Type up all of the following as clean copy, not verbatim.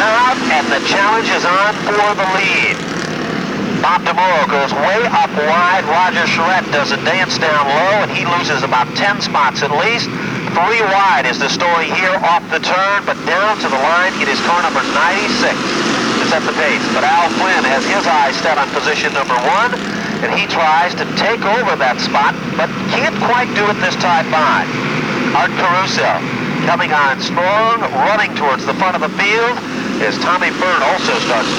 out, and the challenge is on for the lead. Bob DeMoro goes way up wide. Roger Charette does a dance down low, and he loses about 10 spots at least. 3 wide is the story here off the turn, but down to the line, it is car number 96 to set the pace. But Al Flynn has his eyes set on position number 1, and he tries to take over that spot, but can't quite do it this time by. Art Caruso coming on strong, running towards the front of the field, as Tommy Byrne also starts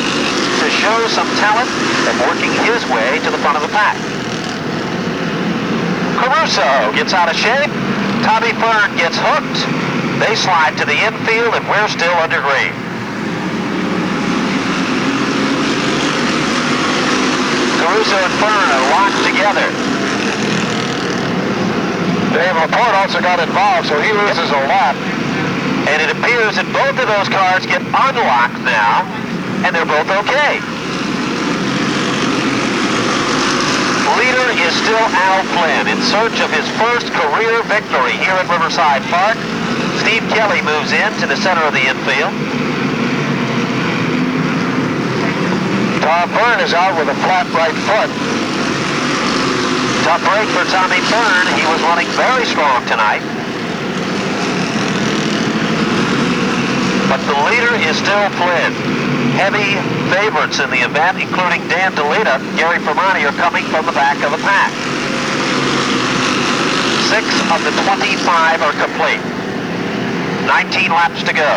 to show some talent and working his way to the front of the pack. Caruso gets out of shape. Tommy Byrne gets hooked. They slide to the infield, and we're still under green. Caruso and Byrne are locked together. Dave Laporte also got involved, so he loses a lap. And it appears that both of those cars get unlocked now, and they're both okay. Leader is still Al Flynn in search of his first career victory here at Riverside Park. Steve Kelly moves in to the center of the infield. Tom Byrne is out with a flat right foot. Tough break for Tommy Byrne. He was running very strong tonight. But the leader is still Flynn. Heavy favorites in the event, including Dan DeLita, Gary Fermani, are coming from the back of the pack. 6 of the 25 are complete. 19 laps to go.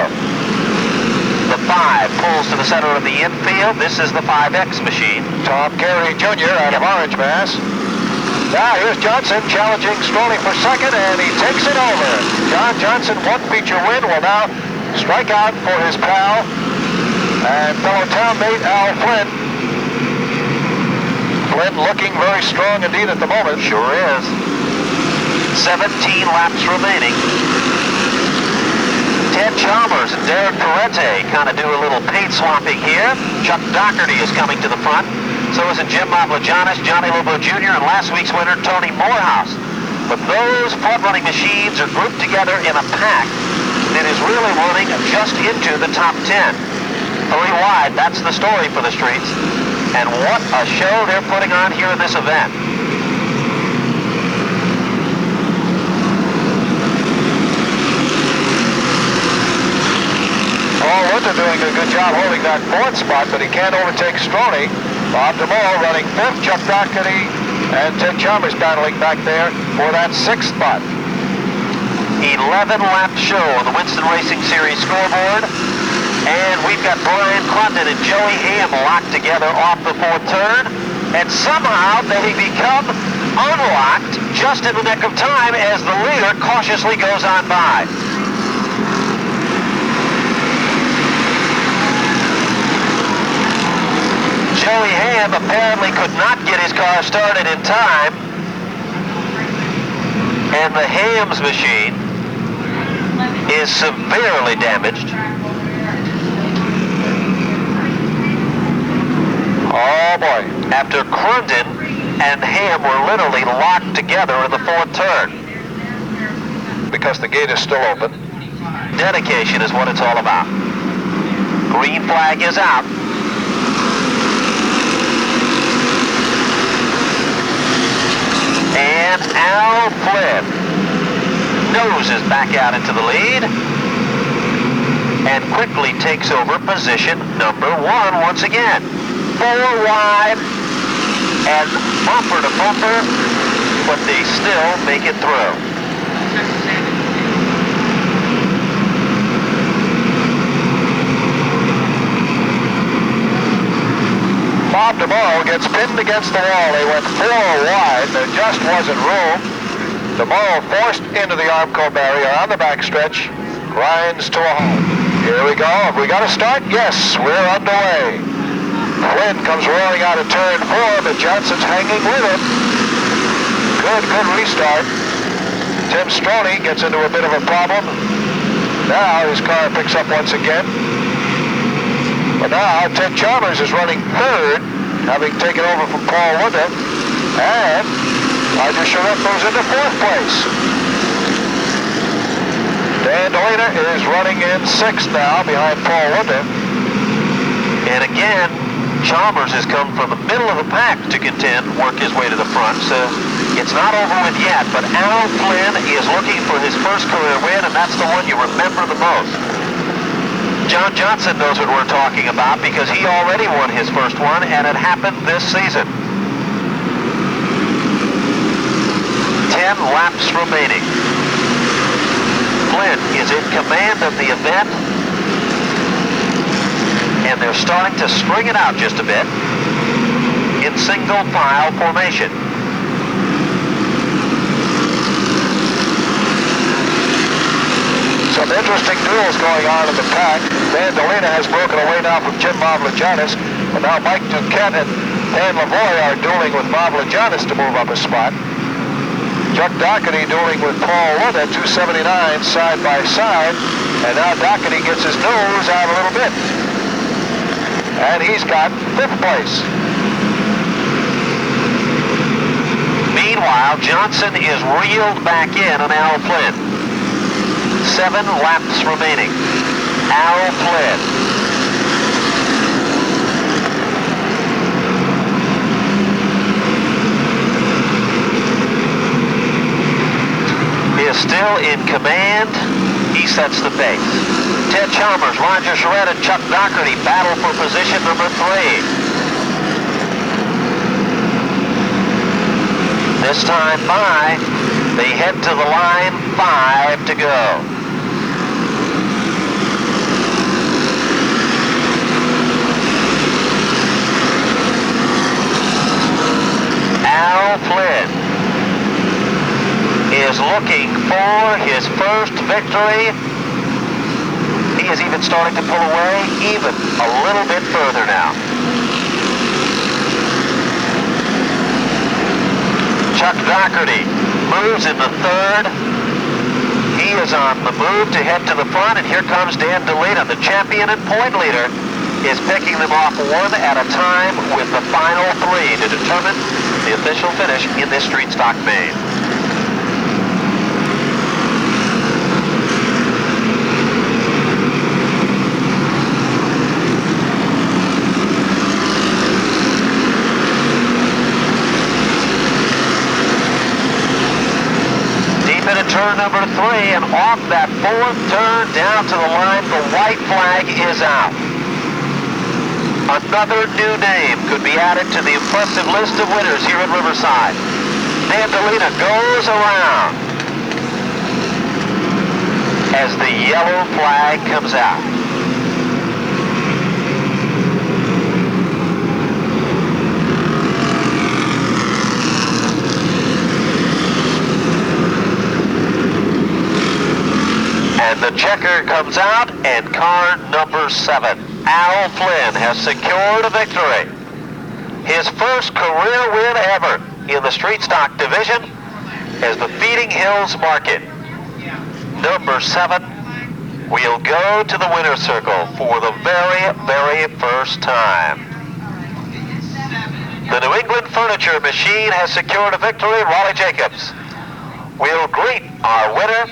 The 5 pulls to the center of the infield. This is the 5X machine. Tom Carey Jr. out of Orange, Mass. Now here's Johnson challenging Strolley for second, and he takes it over. John Johnson, 1 feature win, will now strike out for his pal and fellow townmate Al Flynn. Flynn looking very strong indeed at the moment. Sure is. 17 laps remaining. Ted Chalmers and Derek Perrette kind of do a little paint swapping here. Chuck Doherty is coming to the front. So is it Jim Mavlajanis, Johnny Lobo Jr., and last week's winner, Tony Morehouse. But those front-running machines are grouped together in a pack that is really running just into the top 10. 3 wide, that's the story for the streets. And what a show they're putting on here in this event. Paul Winter doing a good job holding that 4th spot, but he can't overtake Stroney. Bob DeMoro running 5th, Chuck Doherty and Ted Chalmers battling back there for that 6th spot. 11-lap show on the Winston Racing Series scoreboard. And we've got Brian Clundon and Joey Ham locked together off the 4th turn. And somehow they become unlocked just in the nick of time as the leader cautiously goes on by. Joey Ham apparently could not get his car started in time. And the Ham's machine is severely damaged. Oh boy. After Clundon and Ham were literally locked together in the 4th turn. Because the gate is still open. Dedication is what it's all about. Green flag is out. And Al Flynn noses back out into the lead and quickly takes over position number 1 once again. 4 wide and bumper to bumper, but they still make it through. Bob DeMoro gets pinned against the wall. They went 4 wide. There just wasn't room. DeMoro forced into the Armco barrier on the backstretch. Grinds to a halt. Here we go. Have we got to start? Yes, we're underway. Flynn comes rolling out of turn 4, but Johnson's hanging with him. Good restart. Tim Stroney gets into a bit of a problem. Now his car picks up once again. But now Ted Chalmers is running 3rd, having taken over from Paul Winter. And Roger Charette moves into 4th place. Dan DeLita is running in 6th now behind Paul Winter. And again, Chalmers has come from the middle of the pack to contend, work his way to the front. So it's not over with yet, but Al Flynn is looking for his first career win, and that's the one you remember the most. John Johnson knows what we're talking about because he already won his first one, and it happened this season. 10 laps remaining. Flynn is in command of the event, and they're starting to string it out just a bit in single file formation. Some interesting duels going on in the pack. Dan Delina has broken away now from Jim Mavlijanis, but now Mike Duquette and Dan Lavoie are dueling with Mavlijanis to move up a spot. Chuck Doherty dueling with Paul Wood at 279 side by side, and now Doherty gets his nose out a little bit. And he's got 5th place. Meanwhile, Johnson is reeled back in on Al Flynn. 7 laps remaining. Al Flynn. Is still in command. He sets the pace. Ted Chalmers, Roger Charette, and Chuck Doherty battle for position number 3. This time by, they head to the line, 5 to go. Al Flynn is looking for his first victory. He is even starting to pull away even a little bit further now. Chuck Doherty moves in the 3rd. He is on the move to head to the front, and here comes Dan Delina, the champion and point leader, is picking them off one at a time with the final 3 to determine the official finish in this street stock main. Turn number 3, and off that 4th turn down to the line, the white flag is out. Another new name could be added to the impressive list of winners here at Riverside. Dan Delina goes around as the yellow flag comes out. And the checker comes out, and car number 7, Al Flynn, has secured a victory. His first career win ever in the street stock division as the Feeding Hills Market. Number 7 will go to the winner's circle for the very, very first time. The New England Furniture Machine has secured a victory. Raleigh Jacobs will greet our winner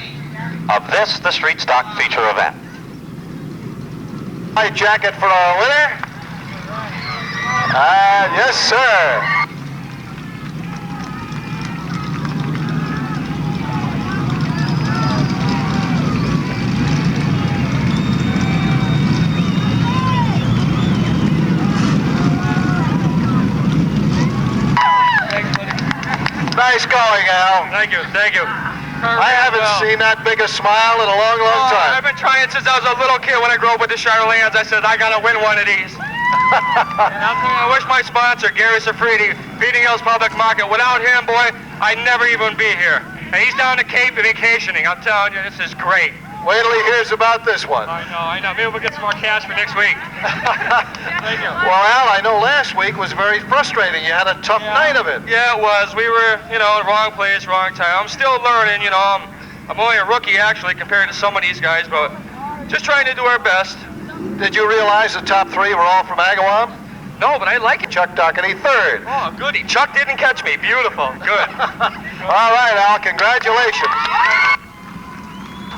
of this, the street stock feature event. White jacket for our winner. Yes, sir. Nice going, Al. Thank you, thank you. I haven't seen that big a smile in a long, long time. I've been trying since I was a little kid when I grew up with the Charlans. I said, I gotta win one of these. And I'll tell you, I wish my sponsor, Gary Safridi, Feeding Hills Public Market, without him, boy, I'd never even be here. And he's down the Cape vacationing. I'm telling you, this is great. Wait till he hears about this one. I know. Maybe we'll get some more cash for next week. Thank you. Well, Al, I know last week was very frustrating. You had a tough night of it. Yeah, it was. We were, wrong place, wrong time. I'm still learning, I'm only a rookie, actually, compared to some of these guys, but just trying to do our best. Did you realize the top 3 were all from Agawam? No, but I like it. Chuck Doherty, 3rd. Oh, goody. Chuck didn't catch me. Beautiful. Good. All right, Al, congratulations.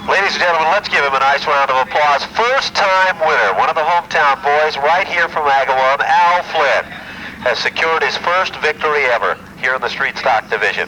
Ladies and gentlemen, let's give him a nice round of applause. First-time winner, one of the hometown boys right here from Agawam, Al Flynn, has secured his first victory ever here in the street stock division.